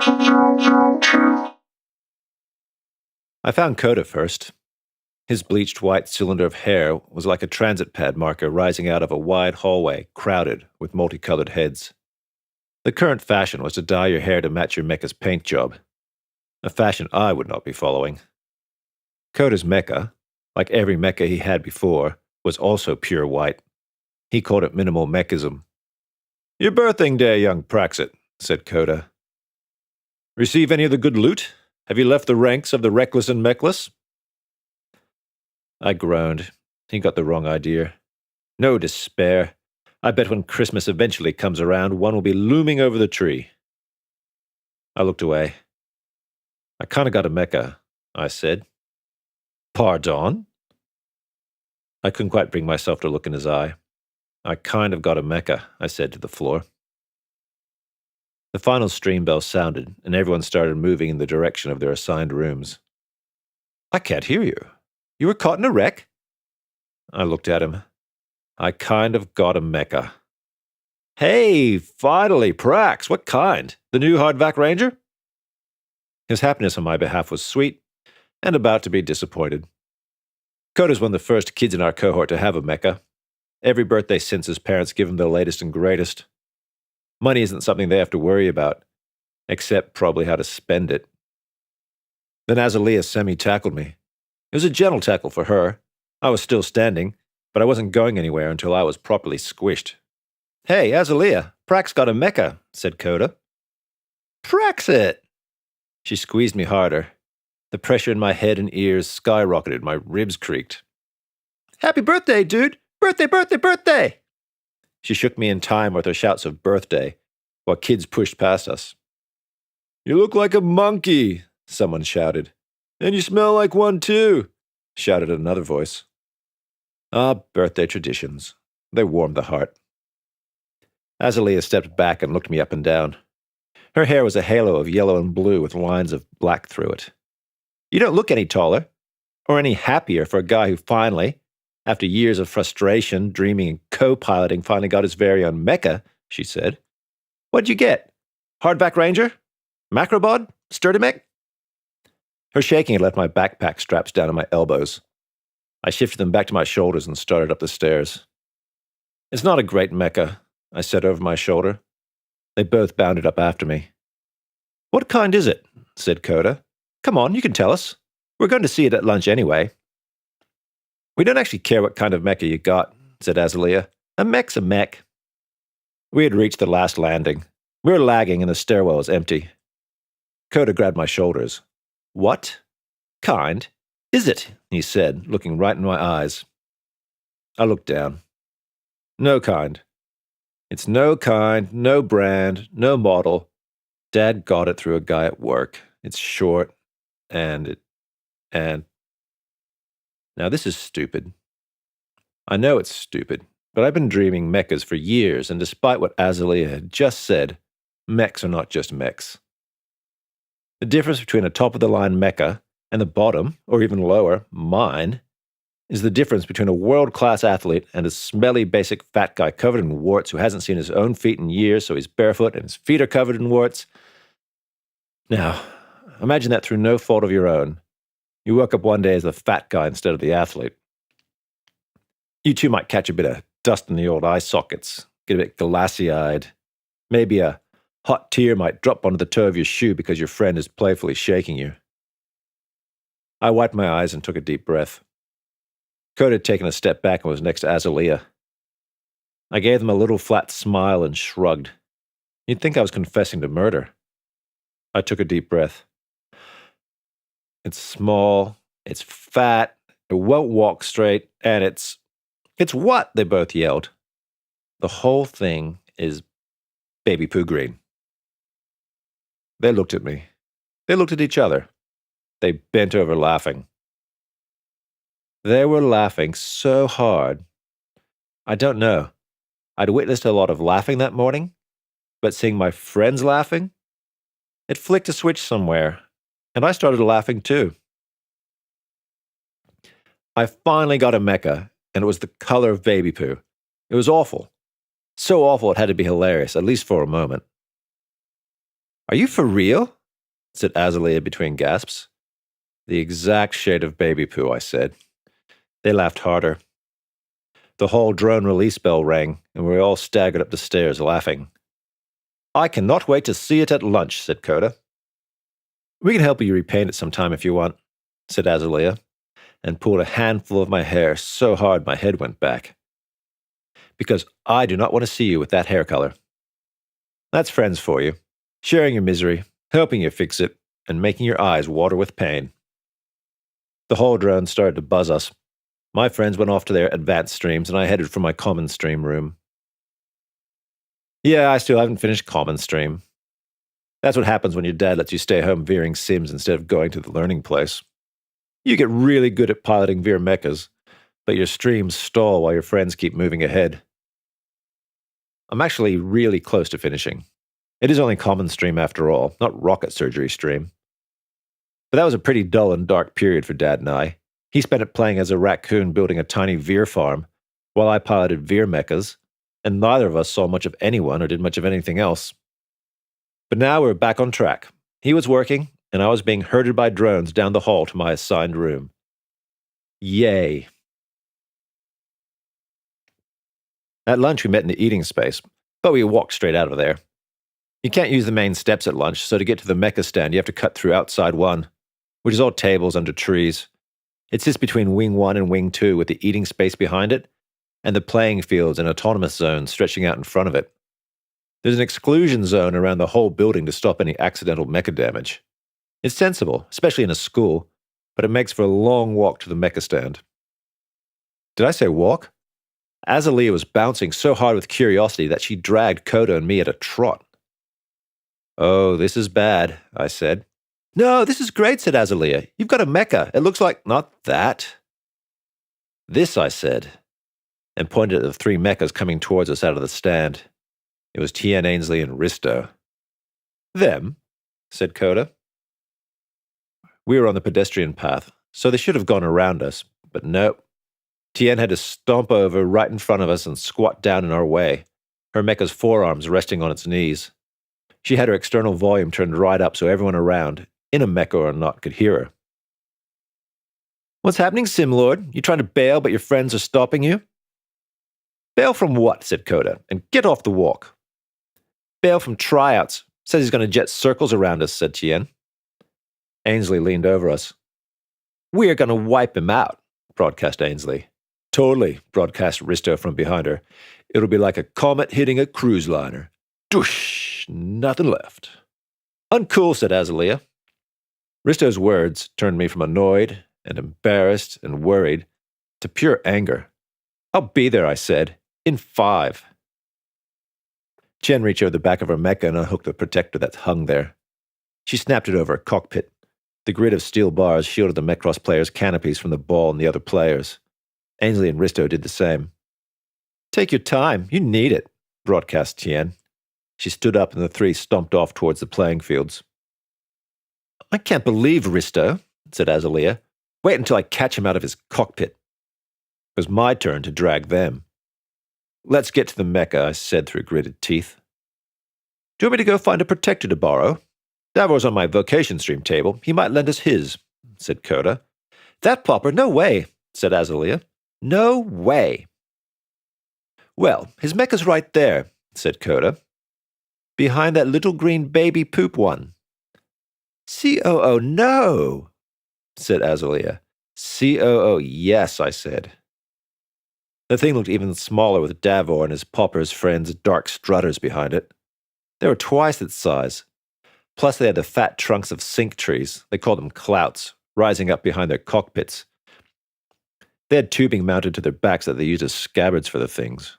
I found Coda first. His bleached white cylinder of hair was like a transit pad marker rising out of a wide hallway crowded with multicolored heads. The current fashion was to dye your hair to match your mecha's paint job, a fashion I would not be following. Coda's mecha, like every mecha he had before, was also pure white. He called it minimal mechism. "Your birthing day, young Praxit," said Coda. "Receive any of the good loot? Have you left the ranks of the reckless and mechless?" I groaned. He got the wrong idea. No despair. I bet when Christmas eventually comes around, one will be looming over the tree. I looked away. "I kinda got a mecha," I said. "Pardon?" I couldn't quite bring myself to look in his eye. "I kind of got a mecha," I said to the floor. The final stream bell sounded, and everyone started moving in the direction of their assigned rooms. "I can't hear you. You were caught in a wreck?" I looked at him. "I kind of got a mecha." "Hey, finally, Prax, what kind? The new hardback ranger?" His happiness on my behalf was sweet, and about to be disappointed. Coda's one of the first kids in our cohort to have a mecha. Every birthday since his parents give him the latest and greatest. Money isn't something they have to worry about, except probably how to spend it. Then Azza-lea semi-tackled me. It was a gentle tackle for her. I was still standing, but I wasn't going anywhere until I was properly squished. "Hey, Azza-lea, Prax got a mecha," said Coda. "Praxit!" She squeezed me harder. The pressure in my head and ears skyrocketed, my ribs creaked. "Happy birthday, dude! Birthday, birthday, birthday!" She shook me in time with her shouts of birthday, while kids pushed past us. "You look like a monkey," someone shouted. "And you smell like one too," shouted another voice. Ah, birthday traditions. They warmed the heart. Azza-lea stepped back and looked me up and down. Her hair was a halo of yellow and blue with lines of black through it. "You don't look any taller, or any happier for a guy who finally, after years of frustration, dreaming and co-piloting, finally got his very own mecha," she said. "What'd you get? Hardback Ranger? Macrobot? Sturdy mech?" Her shaking had left my backpack straps down at my elbows. I shifted them back to my shoulders and started up the stairs. "It's not a great mecha," I said over my shoulder. They both bounded up after me. "What kind is it?" said Coda. "Come on, you can tell us. We're going to see it at lunch anyway." "We don't actually care what kind of mecha you got," said Azza-lea. "A mech's a mech." We had reached the last landing. We were lagging and the stairwell was empty. Coda grabbed my shoulders. "What kind is it?" he said, looking right in my eyes. I looked down. "No kind. It's no kind, no brand, no model. Dad got it through a guy at work. It's short, and Now this is stupid. I know it's stupid, but I've been dreaming mechas for years, and despite what Azza-lea had just said, mechs are not just mechs. The difference between a top-of-the-line mecha and the bottom, or even lower, mine, is the difference between a world-class athlete and a smelly basic fat guy covered in warts who hasn't seen his own feet in years, so he's barefoot and his feet are covered in warts. Now, imagine that through no fault of your own. You woke up one day as the fat guy instead of the athlete. You too might catch a bit of dust in the old eye sockets, get a bit glassy-eyed. Maybe a hot tear might drop onto the toe of your shoe because your friend is playfully shaking you. I wiped my eyes and took a deep breath. Coda had taken a step back and was next to Azza-lea. I gave them a little flat smile and shrugged. You'd think I was confessing to murder. I took a deep breath. "It's small, it's fat, it won't walk straight, and it's what?" they both yelled. "The whole thing is baby poo green." They looked at me. They looked at each other. They bent over laughing. They were laughing so hard. I don't know. I'd witnessed a lot of laughing that morning, but seeing my friends laughing, it flicked a switch somewhere, and I started laughing too. I finally got a mecha, and it was the color of baby poo. It was awful. So awful it had to be hilarious, at least for a moment. Are you for real? Said Azza-lea between gasps. The exact shade of baby poo, I said. They laughed harder. The whole drone release bell rang, and we all staggered up the stairs laughing. I cannot wait to see it at lunch, said Coda. We can help you repaint it sometime if you want, said Azza-lea, and pulled a handful of my hair so hard my head went back. Because I do not want to see you with that hair color. That's friends for you, sharing your misery, helping you fix it, and making your eyes water with pain. The whole drone started to buzz us. My friends went off to their advanced streams, and I headed for my common stream room. Yeah, I still haven't finished common stream. That's what happens when your dad lets you stay home veering sims instead of going to the learning place. You get really good at piloting veer mechas, but your streams stall while your friends keep moving ahead. I'm actually really close to finishing. It is only common stream after all, not rocket surgery stream. But that was a pretty dull and dark period for Dad and I. He spent it playing as a raccoon building a tiny veer farm, while I piloted veer mechas, and neither of us saw much of anyone or did much of anything else. But now we're back on track. He was working, and I was being herded by drones down the hall to my assigned room. Yay. At lunch, we met in the eating space, but we walked straight out of there. You can't use the main steps at lunch, so to get to the mecha stand, you have to cut through outside one, which is all tables under trees. It sits between Wing 1 and Wing 2 with the eating space behind it, and the playing fields and autonomous zones stretching out in front of it. There's an exclusion zone around the whole building to stop any accidental mecha damage. It's sensible, especially in a school, but it makes for a long walk to the mecha stand. Did I say walk? Azza-lea was bouncing so hard with curiosity that she dragged Coda and me at a trot. Oh, this is bad, I said. No, this is great, said Azza-lea. You've got a mecha. It looks like not that. This, I said, and pointed at the three mechas coming towards us out of the stand. It was Tien, Ainsley, and Risto. Them, said Coda. We were on the pedestrian path, so they should have gone around us, but nope. Tien had to stomp over right in front of us and squat down in our way, her mecha's forearms resting on its knees. She had her external volume turned right up so everyone around, in a mecha or not, could hear her. What's happening, Simlord? You trying to bail, but your friends are stopping you? Bail from what? Said Coda, and get off the walk. Bail from tryouts. Says he's going to jet circles around us, said Tien. Ainsley leaned over us. We are going to wipe him out, broadcast Ainsley. Totally, broadcast Risto from behind her. It'll be like a comet hitting a cruise liner. Doosh! Nothing left. Uncool, said Azza-lea. Risto's words turned me from annoyed and embarrassed and worried to pure anger. I'll be there, I said, in 5. Tien reached over the back of her mecha and unhooked the protector that hung there. She snapped it over a cockpit. The grid of steel bars shielded the mechrosse players' canopies from the ball and the other players. Ainsley and Risto did the same. Take your time, you need it, broadcast Tien. She stood up and the three stomped off towards the playing fields. I can't believe Risto, said Azza-lea. Wait until I catch him out of his cockpit. It was my turn to drag them. Let's get to the mecha, I said through gritted teeth. Do you want me to go find a protector to borrow? Davor's on my vocation stream table. He might lend us his, said Coda. That popper, no way, said Azza-lea. No way. Well, his mecha's right there, said Coda. Behind that little green baby poop one. COO, no, said Azza-lea. COO, yes, I said. The thing looked even smaller with Davor and his popper's friends' dark strutters behind it. They were twice its size. Plus they had the fat trunks of sink trees, they called them clouts, rising up behind their cockpits. They had tubing mounted to their backs that they used as scabbards for the things.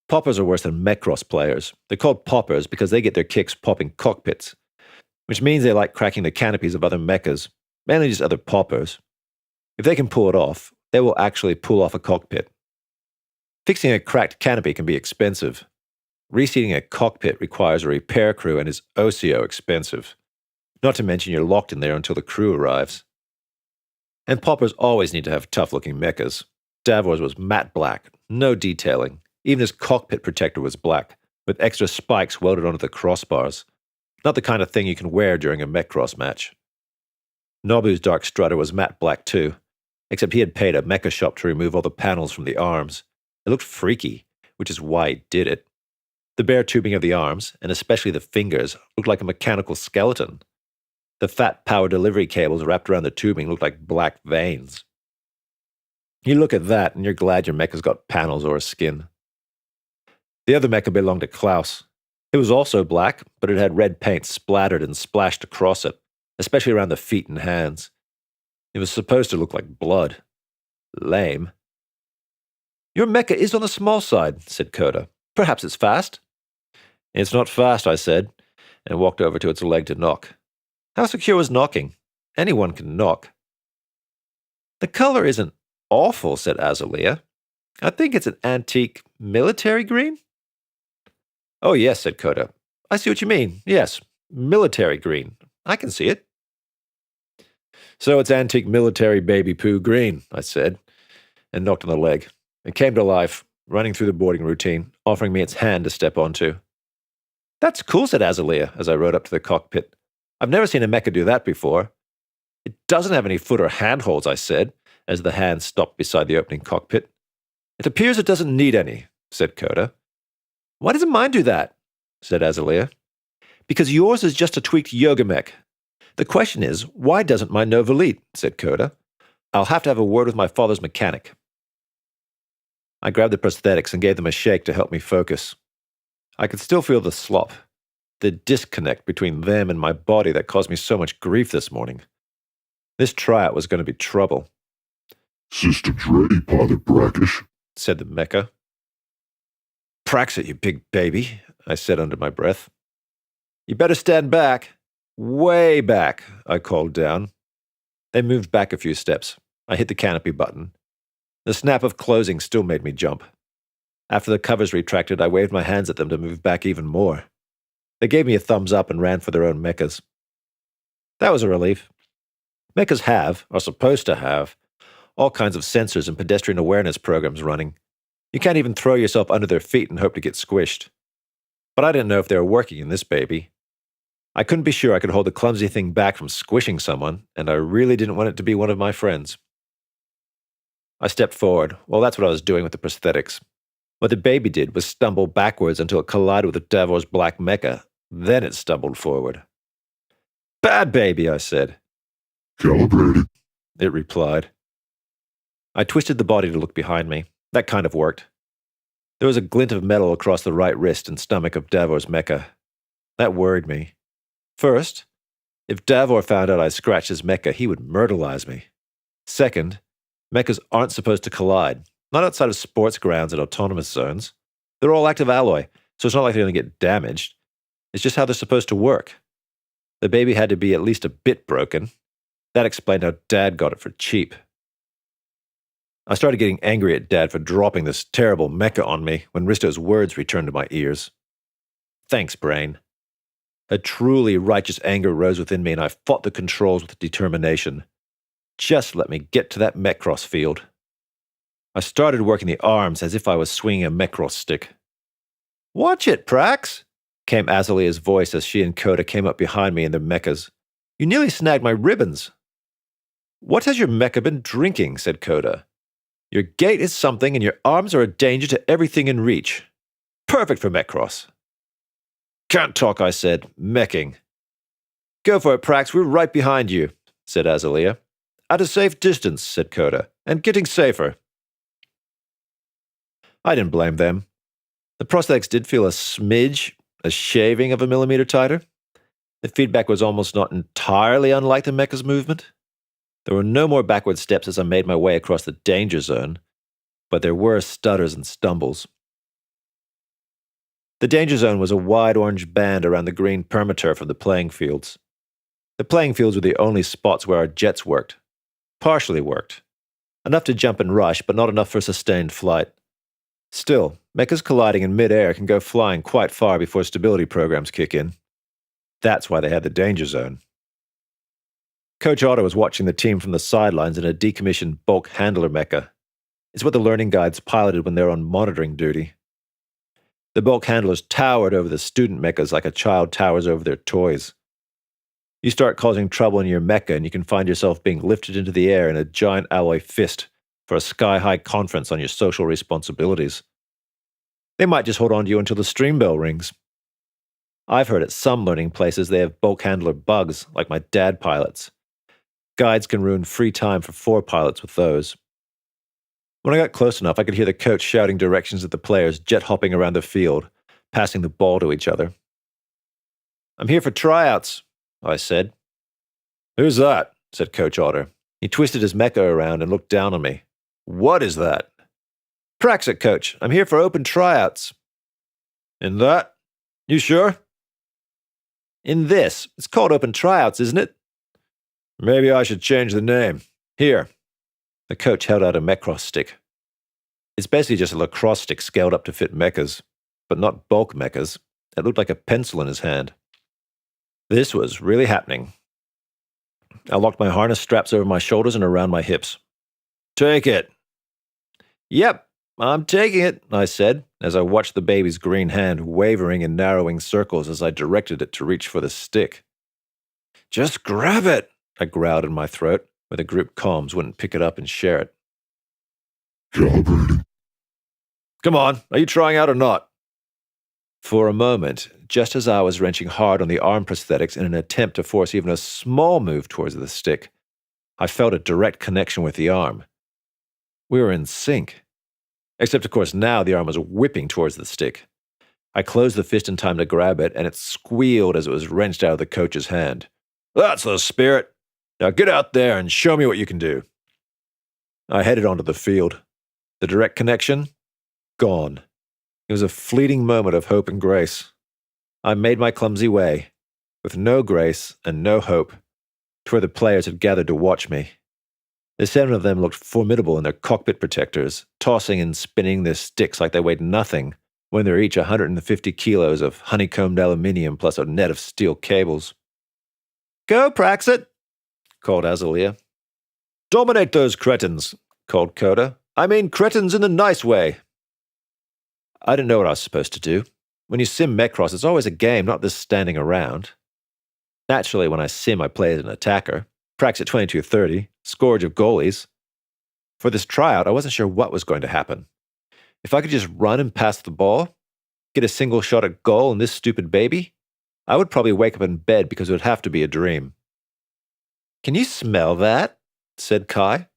Poppers are worse than mechrosse players. They're called poppers because they get their kicks popping cockpits, which means they like cracking the canopies of other mechas, mainly just other poppers. If they can pull it off, they will actually pull off a cockpit. Fixing a cracked canopy can be expensive. Reseating a cockpit requires a repair crew and is OCO expensive. Not to mention you're locked in there until the crew arrives. And poppers always need to have tough-looking mechas. Davor's was matte black, no detailing. Even his cockpit protector was black, with extra spikes welded onto the crossbars. Not the kind of thing you can wear during a mechrosse match. Nobu's dark strutter was matte black too, except he had paid a mecha shop to remove all the panels from the arms. It looked freaky, which is why he did it. The bare tubing of the arms, and especially the fingers, looked like a mechanical skeleton. The fat power delivery cables wrapped around the tubing looked like black veins. You look at that and you're glad your mecha's got panels or a skin. The other mecha belonged to Klaus. It was also black, but it had red paint splattered and splashed across it, especially around the feet and hands. It was supposed to look like blood. Lame. Your mecha is on the small side, said Coda. Perhaps it's fast. It's not fast, I said, and walked over to its leg to knock. How secure was knocking? Anyone can knock. The color isn't awful, said Azza-lea. I think it's an antique military green. Oh, yes, said Coda. I see what you mean. Yes, military green. I can see it. So it's antique military baby poo green, I said, and knocked on the leg. It came to life, running through the boarding routine, offering me its hand to step onto. That's cool, said Azza-lea as I rode up to the cockpit. I've never seen a mecha do that before. It doesn't have any foot or handholds, I said, as the hand stopped beside the opening cockpit. It appears it doesn't need any, said Coda. Why doesn't mine do that? Said Azza-lea. Because yours is just a tweaked yoga mech. The question is, why doesn't mine know Valit? Said Coda. I'll have to have a word with my father's mechanic. I grabbed the prosthetics and gave them a shake to help me focus. I could still feel the slop, the disconnect between them and my body that caused me so much grief this morning. This tryout was going to be trouble. Systems ready, Pilot Brackish, said the mecha. Praxit, you big baby, I said under my breath. You better stand back. Way back, I called down. They moved back a few steps. I hit the canopy button. The snap of closing still made me jump. After the covers retracted, I waved my hands at them to move back even more. They gave me a thumbs up and ran for their own mechas. That was a relief. Mechas are supposed to have, all kinds of sensors and pedestrian awareness programs running. You can't even throw yourself under their feet and hope to get squished. But I didn't know if they were working in this baby. I couldn't be sure I could hold the clumsy thing back from squishing someone, and I really didn't want it to be one of my friends. I stepped forward. Well, that's what I was doing with the prosthetics. What the baby did was stumble backwards until it collided with the Davor's black mecha. Then it stumbled forward. Bad baby, I said. Calibrated, it replied. I twisted the body to look behind me. That kind of worked. There was a glint of metal across the right wrist and stomach of Davor's mecha. That worried me. First, if Davor found out I scratched his mecha, he would myrtleize me. Second, mechas aren't supposed to collide, not outside of sports grounds and autonomous zones. They're all active alloy, so it's not like they're going to get damaged. It's just how they're supposed to work. The baby had to be at least a bit broken. That explained how Dad got it for cheap. I started getting angry at Dad for dropping this terrible mecha on me when Risto's words returned to my ears. Thanks, brain. A truly righteous anger rose within me and I fought the controls with determination. Just let me get to that mechrosse field. I started working the arms as if I was swinging a mechrosse stick. Watch it, Prax, came Azza-lea's voice as she and Coda came up behind me in their mechas. You nearly snagged my ribbons. What has your mecha been drinking, said Coda. Your gait is something and your arms are a danger to everything in reach. Perfect for mechrosse. Can't talk, I said, meching. Go for it, Prax, we're right behind you, said Azza-lea. At a safe distance, said Coda, and getting safer. I didn't blame them. The prosthetics did feel a smidge, a shaving of a millimeter tighter. The feedback was almost not entirely unlike the mecha's movement. There were no more backward steps as I made my way across the danger zone, but there were stutters and stumbles. The danger zone was a wide orange band around the green permaturf of the playing fields. The playing fields were the only spots where our jets worked. Partially worked. Enough to jump and rush, but not enough for sustained flight. Still, mechas colliding in mid-air can go flying quite far before stability programs kick in. That's why they had the danger zone. Coach Otto was watching the team from the sidelines in a decommissioned bulk handler mecha. It's what the learning guides piloted when they're on monitoring duty. The bulk handlers towered over the student mechas like a child towers over their toys. You start causing trouble in your mecha, and you can find yourself being lifted into the air in a giant alloy fist for a sky-high conference on your social responsibilities. They might just hold on to you until the stream bell rings. I've heard at some learning places they have bulk handler bugs, like my dad pilots. Guides can ruin free time for 4 pilots with those. When I got close enough, I could hear the coach shouting directions at the players, jet-hopping around the field, passing the ball to each other. "I'm here for tryouts," I said. "Who's that?" said Coach Otter. He twisted his mecha around and looked down on me. "What is that?" "Praxit, Coach. I'm here for open tryouts." "In that? You sure?" "In this. It's called open tryouts, isn't it?" "Maybe I should change the name. Here." The coach held out a mechrosse stick. It's basically just a lacrosse stick scaled up to fit mechas, but not bulk mechas. It looked like a pencil in his hand. This was really happening. I locked my harness straps over my shoulders and around my hips. "Take it." "Yep, I'm taking it," I said, as I watched the baby's green hand wavering in narrowing circles as I directed it to reach for the stick. "Just grab it," I growled in my throat, where the group comms wouldn't pick it up and share it. Calibrating. "Come on, are you trying out or not?" For a moment, just as I was wrenching hard on the arm prosthetics in an attempt to force even a small move towards the stick, I felt a direct connection with the arm. We were in sync. Except, of course, now the arm was whipping towards the stick. I closed the fist in time to grab it, and it squealed as it was wrenched out of the coach's hand. "That's the spirit! Now get out there and show me what you can do." I headed onto the field. The direct connection? Gone. It was a fleeting moment of hope and grace. I made my clumsy way, with no grace and no hope, to where the players had gathered to watch me. The 7 of them looked formidable in their cockpit protectors, tossing and spinning their sticks like they weighed nothing, when they were each 150 kilos of honeycombed aluminium plus a net of steel cables. "Go, Praxit!" called Azza-lea. "Dominate those cretins," called Coda. "I mean cretins in a nice way." I didn't know what I was supposed to do. When you sim mechrosse, it's always a game, not this standing around. Naturally, when I sim, I play as an attacker. Praxit 2230, scourge of goalies. For this tryout, I wasn't sure what was going to happen. If I could just run and pass the ball, get a single shot at goal in this stupid baby, I would probably wake up in bed because it would have to be a dream. "Can you smell that?" said Kai.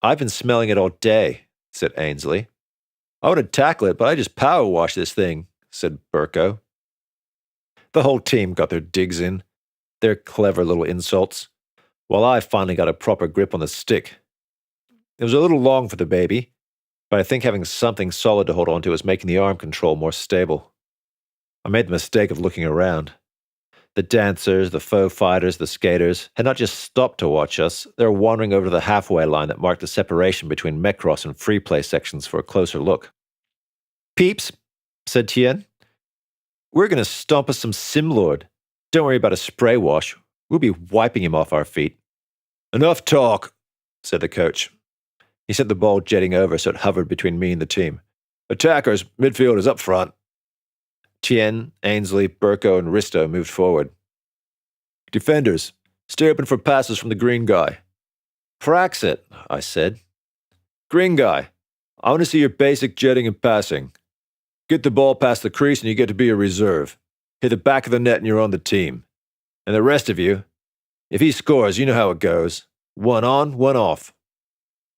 "I've been smelling it all day," said Ainsley. "I would tackle it, but I just power wash this thing," said Burko. The whole team got their digs in, their clever little insults, while I finally got a proper grip on the stick. It was a little long for the baby, but I think having something solid to hold on to was making the arm control more stable. I made the mistake of looking around. The dancers, the faux fighters, the skaters had not just stopped to watch us, they were wandering over to the halfway line that marked the separation between mechrosse and free play sections for a closer look. "Peeps," said Tien, "we're going to stomp us some Simlord. Don't worry about a spray wash. We'll be wiping him off our feet." "Enough talk," said the coach. He sent the ball jetting over so it hovered between me and the team. "Attackers, midfielders up front." Tien, Ainsley, Burko, and Risto moved forward. "Defenders, stay open for passes from the green guy." "Praxit," I said. "Green guy, I want to see your basic jetting and passing. Get the ball past the crease and you get to be a reserve. Hit the back of the net and you're on the team. And the rest of you, if he scores, you know how it goes. 1 on, 1 off.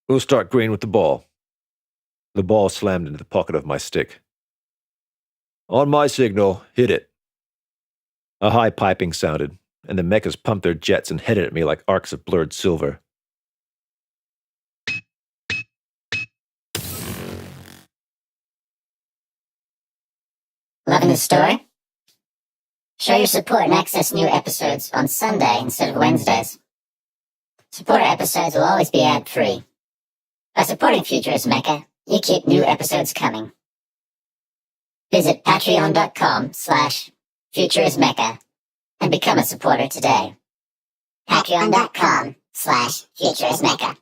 We'll start green with the ball." The ball slammed into the pocket of my stick. "On my signal, hit it." A high piping sounded, and the mechas pumped their jets and headed at me like arcs of blurred silver. Loving the story? Show your support and access new episodes on Sunday instead of Wednesdays. Supporter episodes will always be ad-free. By supporting Future Is Meca, you keep new episodes coming. Visit patreon.com/futureismeca and become a supporter today. Patreon.com/futureismeca.